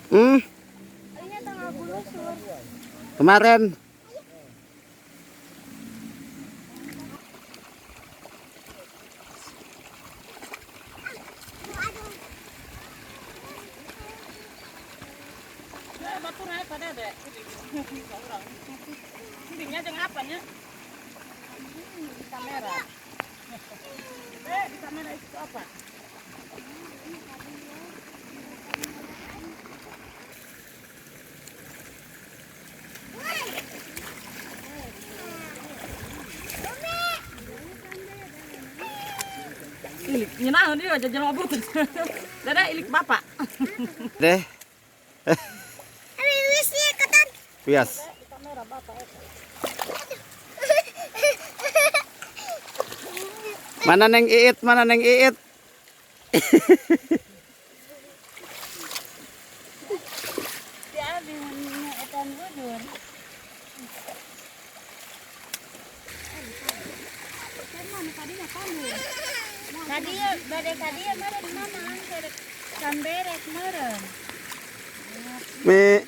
Hmm, kemarin. Sininya jeung apanya? Di kamera. Di kamera itu apa? Ilik, nyenahan dia jajan mabut. Dadah ilik bapak. Deh. Bias. Mana Neng Iit? Mana Neng Iit? Kadia, badai kadia meren mama angker kamberek meren. Me.